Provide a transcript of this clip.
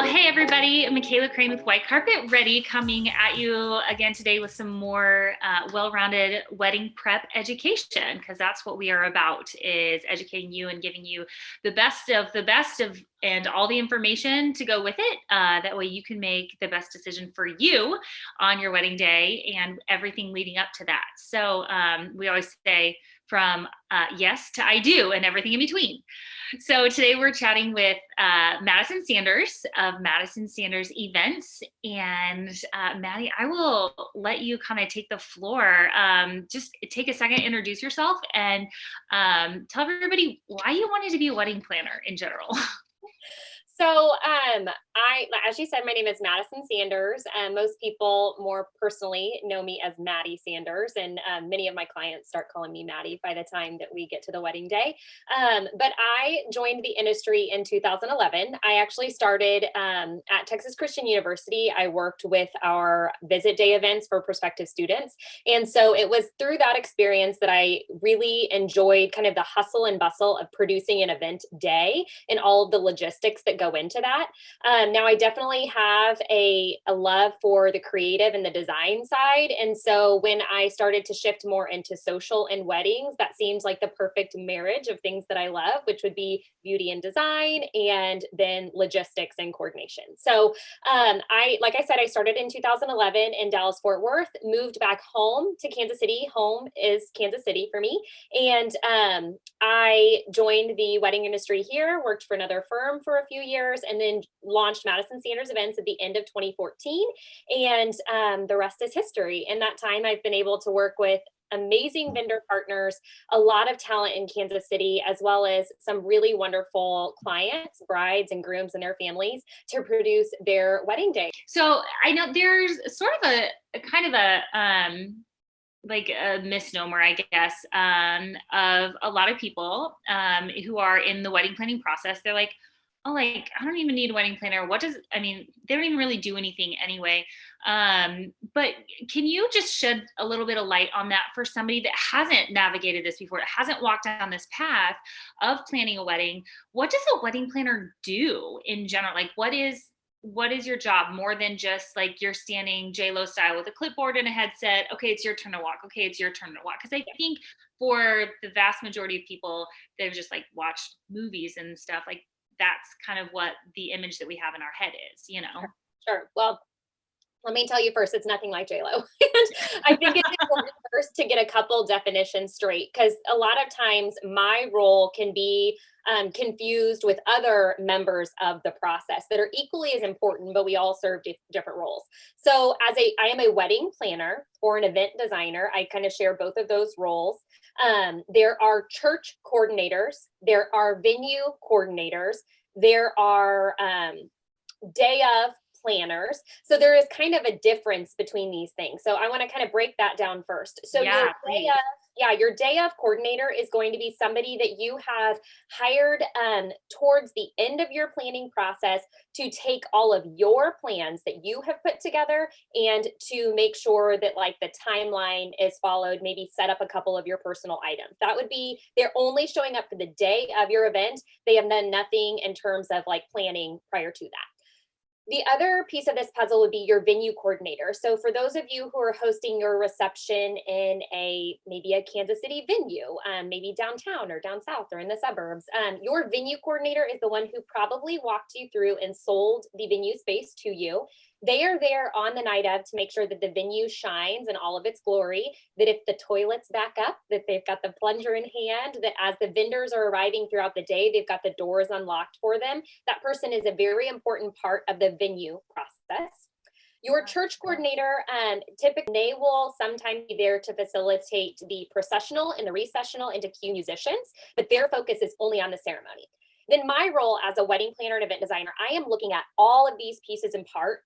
Well, hey everybody, Michaela Crane with White Carpet Ready, coming at you again today with some more well-rounded wedding prep education, because that's what we are about, is educating you and giving you the best of and all the information to go with it. That way you can make the best decision for you on your wedding day and everything leading up to that. So we always say from yes to I do and everything in between. So today we're chatting with Madison Sanders of Madison Sanders Events. And Maddie, I will let you kind of take the floor. Just take a second, introduce yourself, and tell everybody why you wanted to be a wedding planner in general. So, as you said, my name is Madison Sanders, and most people more personally know me as Maddie Sanders, and many of my clients start calling me Maddie by the time that we get to the wedding day. But I joined the industry in 2011. I actually started at Texas Christian University. I worked with our visit day events for prospective students, and so it was through that experience that I really enjoyed kind of the hustle and bustle of producing an event day and all of the logistics that go into that. Now, I definitely have a love for the creative and the design side. And so when I started to shift more into social and weddings, that seems like the perfect marriage of things that I love, which would be beauty and design and then logistics and coordination. So like I said, I started in 2011 in Dallas, Fort Worth, moved back home to Kansas City. Home is Kansas City for me. And I joined the wedding industry here, worked for another firm for a few years, and then launched Madison Sanders Events at the end of 2014. And the rest is history. In that time, I've been able to work with amazing vendor partners, a lot of talent in Kansas City, as well as some really wonderful clients, brides and grooms and their families to produce their wedding day. So I know there's sort of a kind of a like a misnomer, I guess, of a lot of people who are in the wedding planning process. They're like, oh, like, I don't even need a wedding planner. They don't even really do anything anyway. But can you just shed a little bit of light on that for somebody that hasn't navigated this before, that hasn't walked down this path of planning a wedding? What does a wedding planner do in general? Like, what is your job, more than just like you're standing J-Lo style with a clipboard and a headset? Okay, it's your turn to walk. Okay, it's your turn to walk. Because I think for the vast majority of people, they've just like watched movies and stuff. Like, that's kind of what the image that we have in our head is, you know? Sure. Well, let me tell you first, it's nothing like J-Lo. And I think it's important first to get a couple definitions straight, because a lot of times my role can be confused with other members of the process that are equally as important, but we all serve different roles. So I am a wedding planner or an event designer. I kind of share both of those roles. There are church coordinators, there are venue coordinators, there are day of planners. So there is kind of a difference between these things. So I want to kind of break that down first. So your day of coordinator is going to be somebody that you have hired towards the end of your planning process to take all of your plans that you have put together and to make sure that like the timeline is followed, maybe set up a couple of your personal items. That would be, they're only showing up for the day of your event. They have done nothing in terms of like planning prior to that. The other piece of this puzzle would be your venue coordinator. So for those of you who are hosting your reception in maybe a Kansas City venue, maybe downtown or down south or in the suburbs, your venue coordinator is the one who probably walked you through and sold the venue space to you. They are there on the night of to make sure that the venue shines in all of its glory, that if the toilets back up, that they've got the plunger in hand, that as the vendors are arriving throughout the day, they've got the doors unlocked for them. That person is a very important part of the venue process. Your church coordinator, typically they will sometimes be there to facilitate the processional and the recessional and to cue musicians, but their focus is only on the ceremony. Then my role as a wedding planner and event designer, I am looking at all of these pieces in part